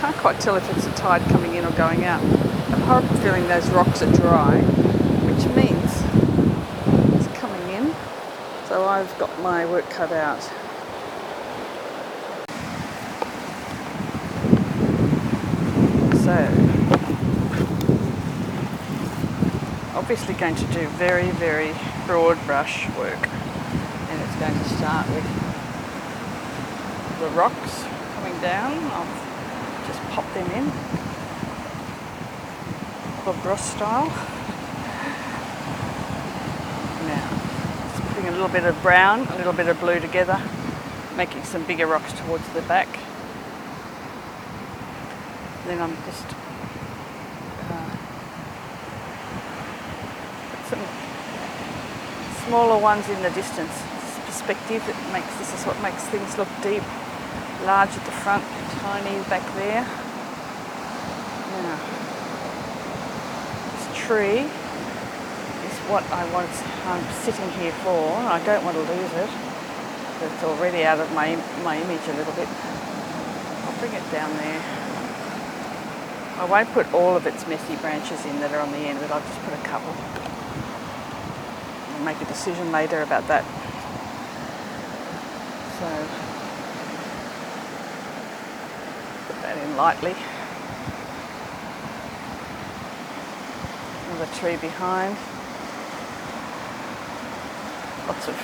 can't quite tell if it's a tide coming in or going out. I'm horrible feeling those rocks are dry, which means it's coming in. So I've got my work cut out. So, obviously going to do very, very broad brush work. And it's going to start with the rocks coming down. I'll just pop them in. Bob Ross style. Now, just putting a little bit of brown, a little bit of blue together, making some bigger rocks towards the back. Then I'm just put some smaller ones in the distance. Perspective, this is what makes things look deep. Large at the front, tiny back there. Now, this tree is what I'm sitting here for. I don't want to lose it. But it's already out of my image a little bit. I'll bring it down there. I won't put all of its messy branches in that are on the end, but I'll just put a couple. I'll make a decision later about that. So, put that in lightly. Another tree behind. Lots of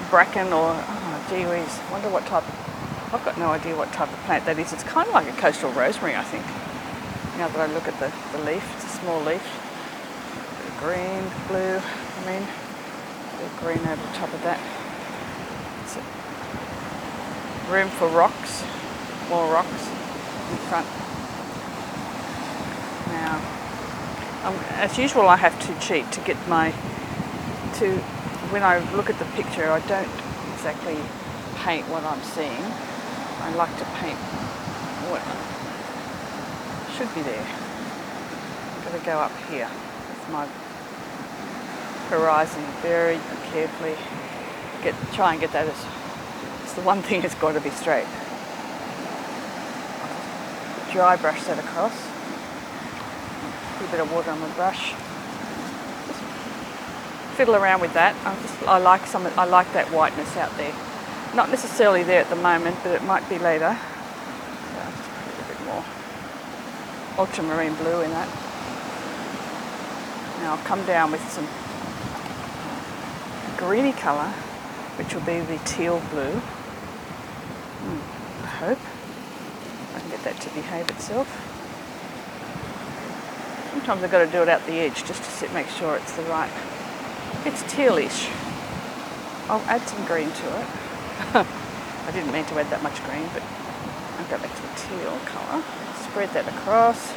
bracken or, oh gee whiz, I wonder what type. I've got no idea what type of plant that is. It's kind of like a coastal rosemary, I think. Now that I look at the leaf, it's a small leaf. Bit of green, blue, bit of green over the top of that. It's room for rocks, more rocks in front. Now, as usual, I have to cheat to get when I look at the picture, I don't exactly paint what I'm seeing. I like to paint what should be there. I'm going to go up here with my horizon very carefully. Try and get that it's the one thing that's got to be straight. Dry brush that across. Put a bit of water on my brush. Just fiddle around with that. I like that whiteness out there. Not necessarily there at the moment, but it might be later. So I'll just put a little bit more ultramarine blue in that. Now I'll come down with some greeny colour, which will be the teal blue. I hope I can get that to behave itself. Sometimes I've got to do it out the edge just to make sure it's the right. It's tealish. I'll add some green to it. I didn't mean to add that much green, but I'll go back to the teal colour. Spread that across.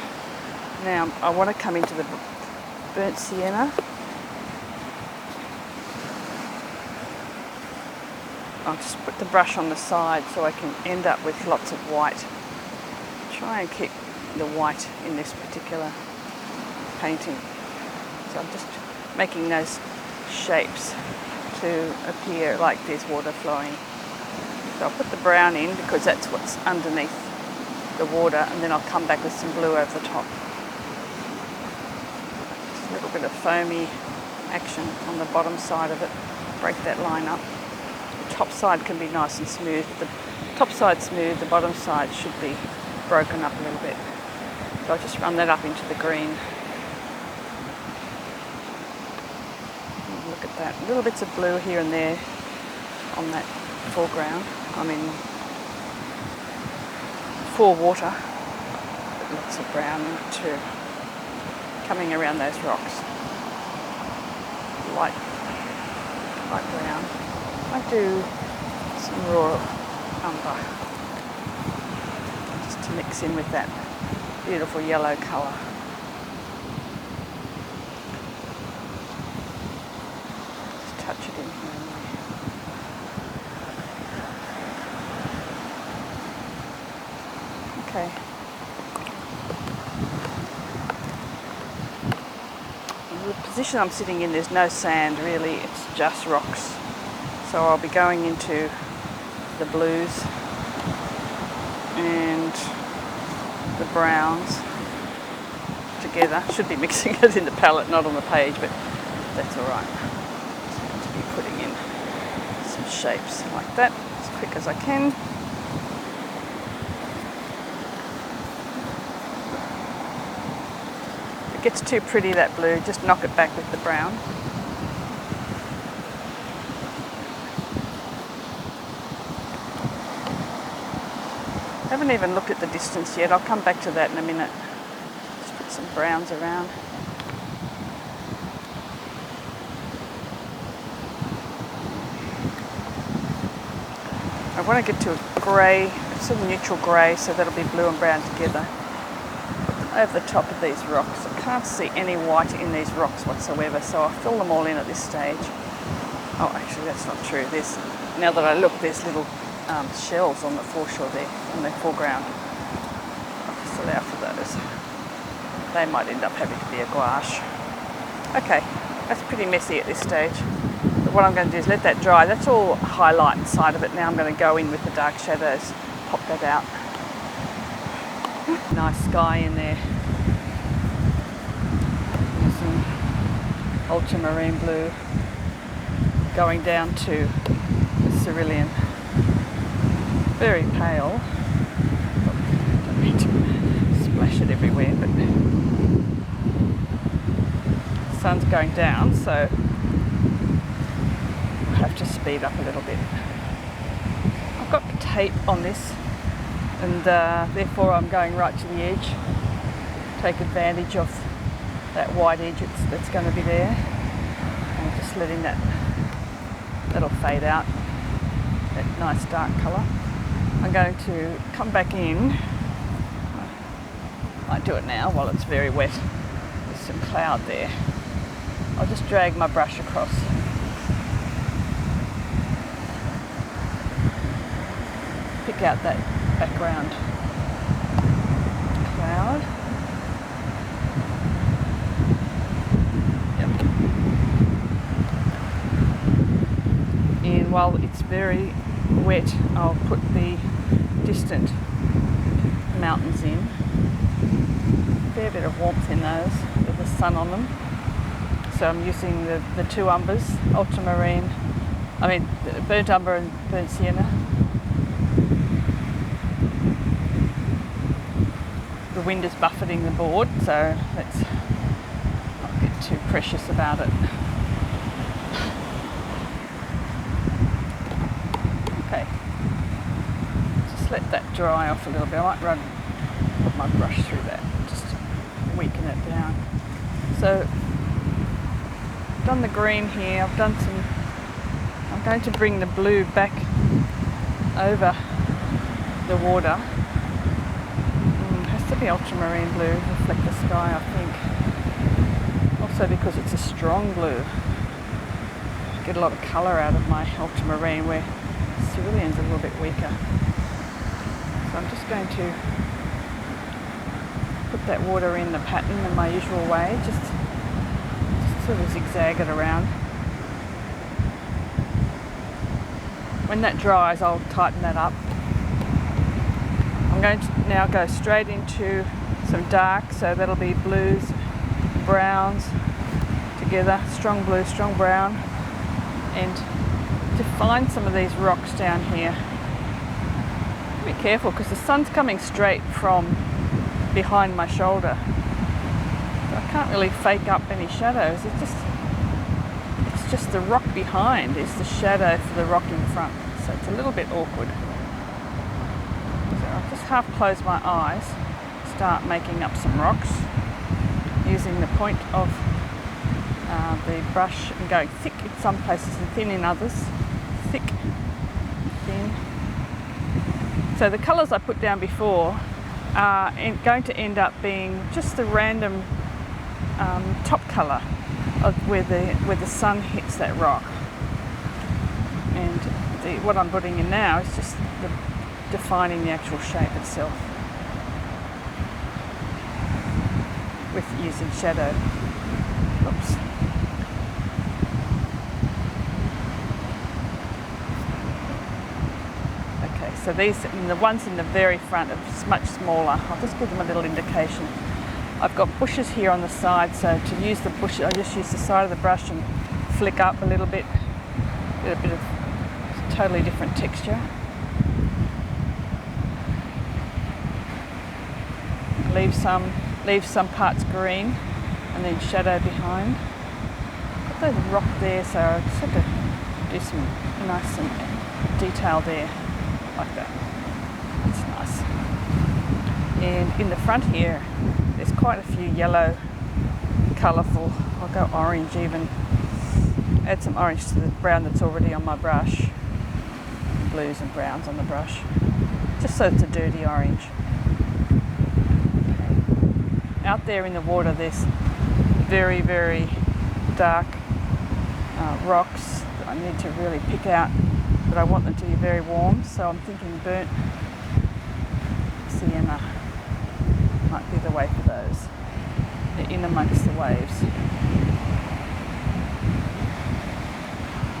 Now I want to come into the burnt sienna. I'll just put the brush on the side so I can end up with lots of white. Try and keep the white in this particular painting. So I'm just making those shapes to appear like there's water flowing. So I'll put the brown in because that's what's underneath the water, and then I'll come back with some blue over the top. Just a little bit of foamy action on the bottom side of it. Break that line up. The top side can be nice and smooth. The top side's smooth, the bottom side should be broken up a little bit. So I'll just run that up into the green. Look at that. Little bits of blue here and there on that foreground. I mean, for water, but lots of brown too. Coming around those rocks. Light brown. I do some raw umber just to mix in with that beautiful yellow colour. Just touch it in here. Okay. The position I'm sitting in, there's no sand really, it's just rocks. So I'll be going into the blues and the browns together. Should be mixing it in the palette, not on the page, but that's all right. Just going to be putting in some shapes like that as quick as I can. If it gets too pretty, that blue, just knock it back with the brown. I haven't even looked at the distance yet. I'll come back to that in a minute. Just put some browns around. I want to get to a grey, sort of neutral grey, so that'll be blue and brown together. Over the top of these rocks. I can't see any white in these rocks whatsoever, so I'll fill them all in at this stage. Oh, actually that's not true. Now that I look, there's little shells on the foreshore there, on the foreground. I'll just allow for those. They might end up having to be a gouache. Okay, that's pretty messy at this stage. But what I'm going to do is let that dry. That's all highlight inside of it. Now I'm going to go in with the dark shadows, pop that out. Nice sky in there. There's some ultramarine blue going down to cerulean. Very pale. Don't mean to splash it everywhere, but the sun's going down, so we'll have to speed up a little bit. I've got tape on this, and therefore I'm going right to the edge. Take advantage of that white edge that's going to be there, and just letting that'll fade out. That nice dark colour. I'm going to come back in. I might do it now while it's very wet. There's some cloud there. I'll just drag my brush across. Pick out that background cloud. Yep. And while it's very wet, I'll put the distant mountains in. A fair bit of warmth in those with the sun on them. So I'm using the two umbers, burnt umber and burnt sienna. The wind is buffeting the board, so let's not get too precious about it. Okay, just let that dry off a little bit. I might put my brush through that, just weaken it down. So I've done the green here. I'm going to bring the blue back over the water. Has to be ultramarine blue, reflect the sky, I think. Also because it's a strong blue. Get a lot of colour out of my ultramarine, where cerulean's a little bit weaker. So I'm just going to put that water in the pattern in my usual way, just sort of zigzag it around. When that dries, I'll tighten that up. I'm going to now go straight into some dark, so that'll be blues, browns together, strong blue, strong brown, and define some of these rocks down here. Be careful because the sun's coming straight from behind my shoulder. So I can't really fake up any shadows. It's just the rock behind is the shadow for the rock in front. So it's a little bit awkward. So I'll just half close my eyes, start making up some rocks using the point of the brush and going thick in some places and thin in others. Thick, thin. So the colours I put down before are going to end up being just the random top colour of where the sun hits that rock. And what I'm putting in now is just defining the actual shape itself with using shadow. Oops. Okay, so the ones in the very front are much smaller. I'll just give them a little indication. I've got bushes here on the side, so to use the bushes, I just use the side of the brush and flick up a little bit, get a bit of totally different texture. Leave some parts green and then shadow behind. Got the rock there, so I just have to do some nice and detail there, like that. That's nice. And in the front here, there's quite a few yellow, colourful, I'll go orange even. Add some orange to the brown that's already on my brush. Blues and browns on the brush. Just so it's a dirty orange. Out there in the water, there's very, very dark rocks that I need to really pick out, but I want them to be very warm, so I'm thinking burnt sienna might be the way for those. They're in amongst the waves.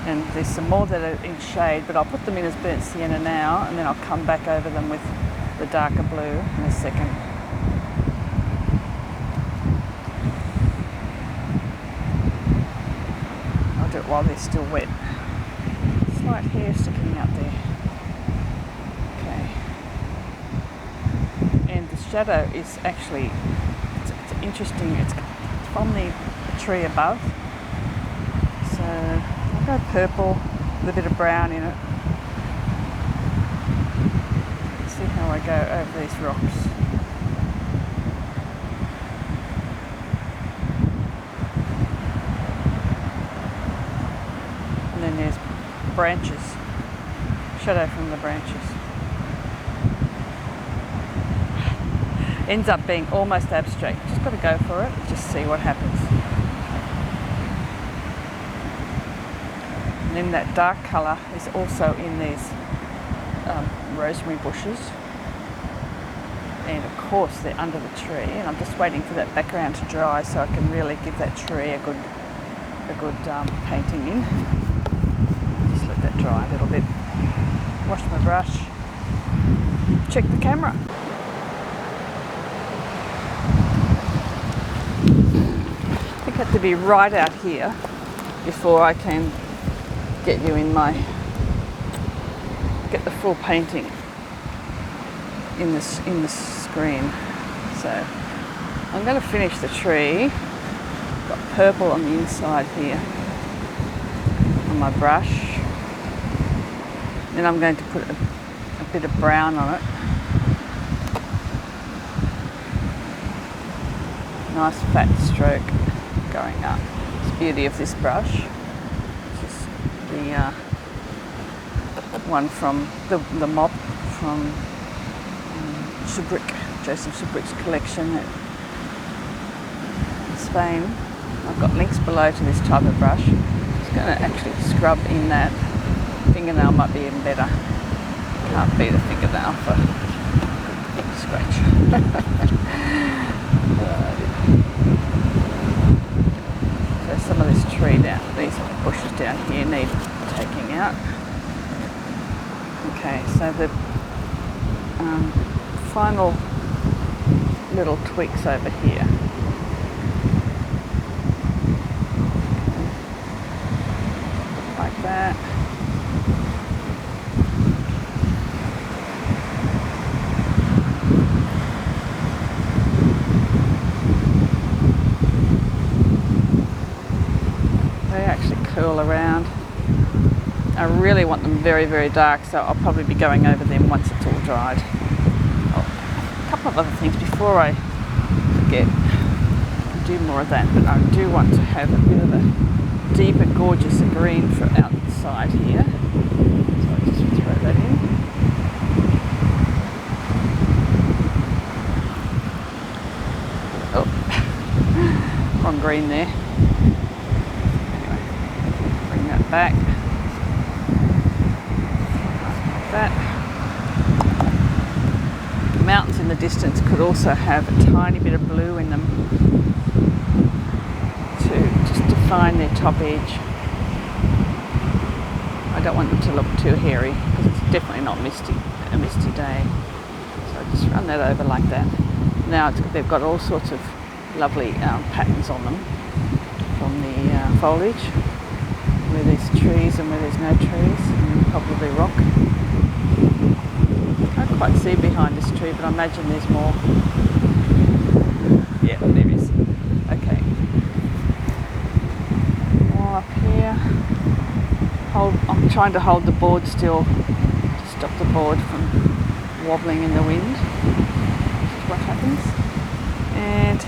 And there's some more that are in shade, but I'll put them in as burnt sienna now, and then I'll come back over them with the darker blue in a second. I'll do it while they're still wet. Slight hair sticking out there. Okay. And the shadow is actually, it's interesting, it's from the tree above. So I'll go purple with a bit of brown in it. See how I go over these rocks. And then there's branches, shadow from the branches. Ends up being almost abstract. Just got to go for it, just see what happens. And then that dark colour is also in these rosemary bushes. And of course they're under the tree, and I'm just waiting for that background to dry so I can really give that tree a good painting in. Just let that dry a little bit. Wash my brush. Check the camera. I think I have to be right out here before I can get you in get the full painting in the screen. So I'm going to finish the tree. Got purple on the inside here on my brush. Then I'm going to put a bit of brown on it. Nice fat stroke going up. It's the beauty of this brush. The one from the mop from Joseph Zbukvic collection in Spain. I've got links below to this type of brush. Just going to actually scrub in that. Fingernail might be even better. Can't beat a fingernail for a scratch. So some of this tree down, these bushes down here need taking out. Okay, so the final little tweaks over here. Like that. They actually curl around. I really want them very, very dark, so I'll probably be going over them once it's all dried. Oh, a couple of other things before I forget. I'll do more of that, but I do want to have a bit of a deeper, gorgeous green for outside here. So I'll just throw that in. Oh, wrong green there. Anyway, bring that back. That. The mountains in the distance could also have a tiny bit of blue in them to just define their top edge. I don't want them to look too hairy because it's definitely not misty a misty day. So I just run that over like that. Now they've got all sorts of lovely patterns on them from the foliage, where there's trees and where there's no trees, and probably rock. Can't quite see behind this tree, but I imagine there's more. Yeah, there is. Okay. More up here. I'm trying to hold the board still to stop the board from wobbling in the wind. This is what happens. And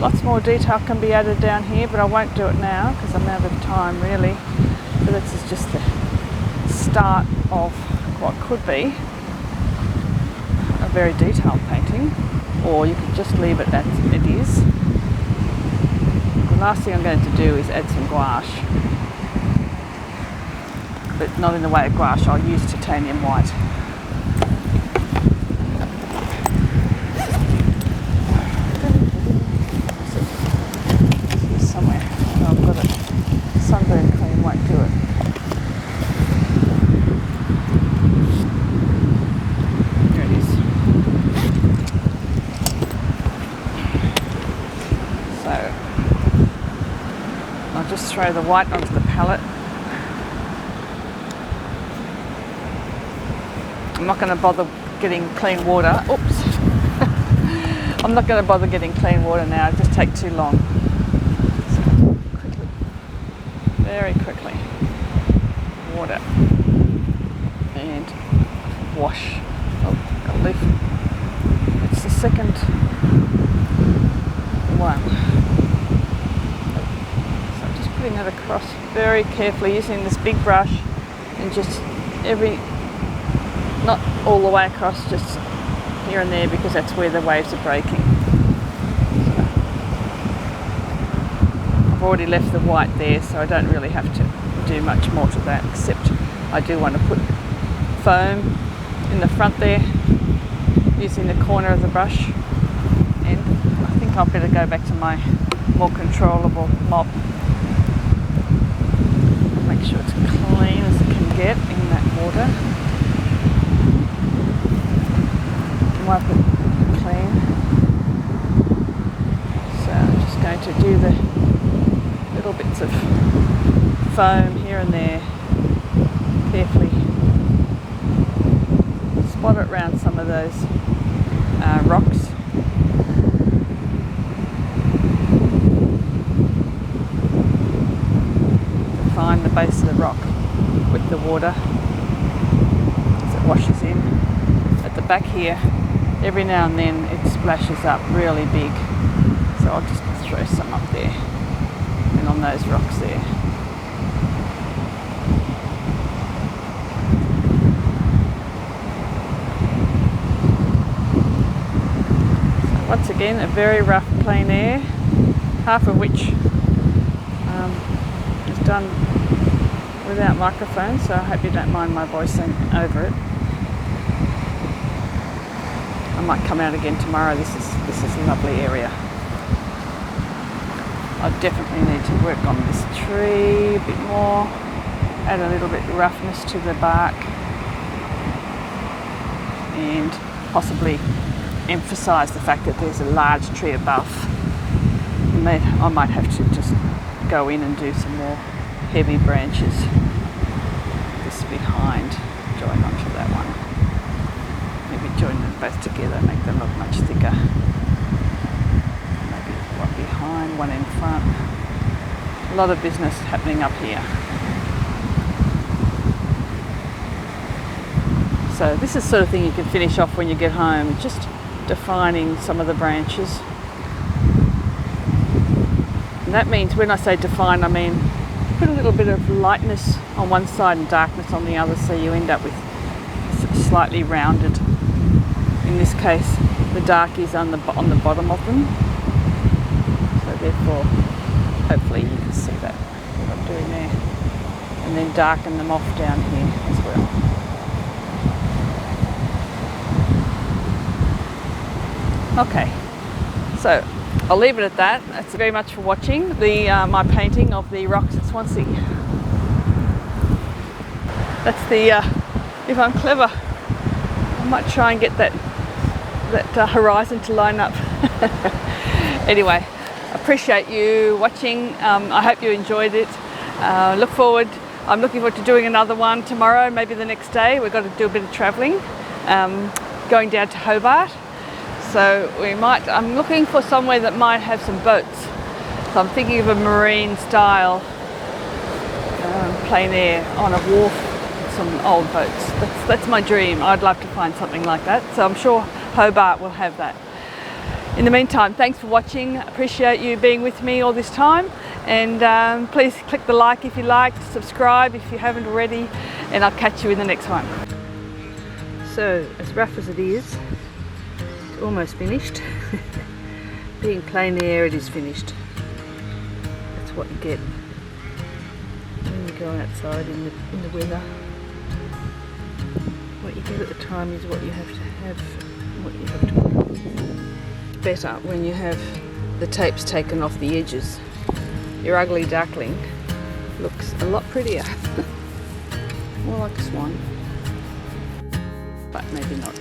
lots more detail can be added down here, but I won't do it now because I'm out of time really. So this is just the start of what could be a very detailed painting, or you could just leave it as it is. The last thing I'm going to do is add some gouache, but not in the way of gouache. I'll use titanium white. Somewhere. Oh, I've got it. Sunburn cream won't do it. There it is. So I'll just throw the white onto the palette. I'm not going to bother getting clean water. Oops. I'm not going to bother getting clean water now. It'll just take too long. So quickly, very quickly, water and wash. Oh, got a leaf. It's the second one. So I'm just putting it across very carefully using this big brush, and just not all the way across, just here and there, because that's where the waves are breaking. So I've already left the white there, so I don't really have to do much more to that, except I do want to put foam in the front there using the corner of the brush. And I think I'll better go back to my more controllable mop. Make sure it's clean as it can get in that water. Wipe it clean. So I'm just going to do the little bits of foam here and there, carefully spot it around some of those rocks. Define the base of the rock with the water as it washes in. At the back here, every now and then it splashes up really big, so I'll just throw some up there and on those rocks there. So once again, a very rough plein air, half of which is done without microphone, so I hope you don't mind my voicing over it. I might come out again tomorrow. This is a lovely area. I definitely need to work on this tree a bit more, add a little bit of roughness to the bark, and possibly emphasise the fact that there's a large tree above. I might have to just go in and do some more heavy branches just behind, join onto that one. Maybe join them both together, make them look much thicker. Maybe one behind, one in front. A lot of business happening up here. So this is the sort of thing you can finish off when you get home, just defining some of the branches. And that means, when I say define, I mean put a little bit of lightness on one side and darkness on the other, so you end up with slightly rounded. In this case, the dark is on the bottom of them. So therefore, hopefully you can see that, what I'm doing there. And then darken them off down here as well. Okay, so I'll leave it at that. Thanks very much for watching my painting of the rocks at Swansea. That's the, if I'm clever, I might try and get that horizon to line up. Anyway, appreciate you watching. I hope you enjoyed it. I'm looking forward to doing another one tomorrow, maybe the next day. We've got to do a bit of travelling, going down to Hobart. So I'm looking for somewhere that might have some boats. So I'm thinking of a marine style plein air on a wharf with some old boats. That's my dream. I'd love to find something like that. So I'm sure Hobart will have that. In the meantime, thanks for watching. Appreciate you being with me all this time. And please click the like if you liked, subscribe if you haven't already, and I'll catch you in the next one. So, as rough as it is, it's almost finished. Being plein air, it is finished. That's what you get when you go outside in the weather. What you get at the time is what you have to have, what you have to put. Better when you have the tapes taken off the edges. Your ugly duckling looks a lot prettier. More like a swan, but maybe not.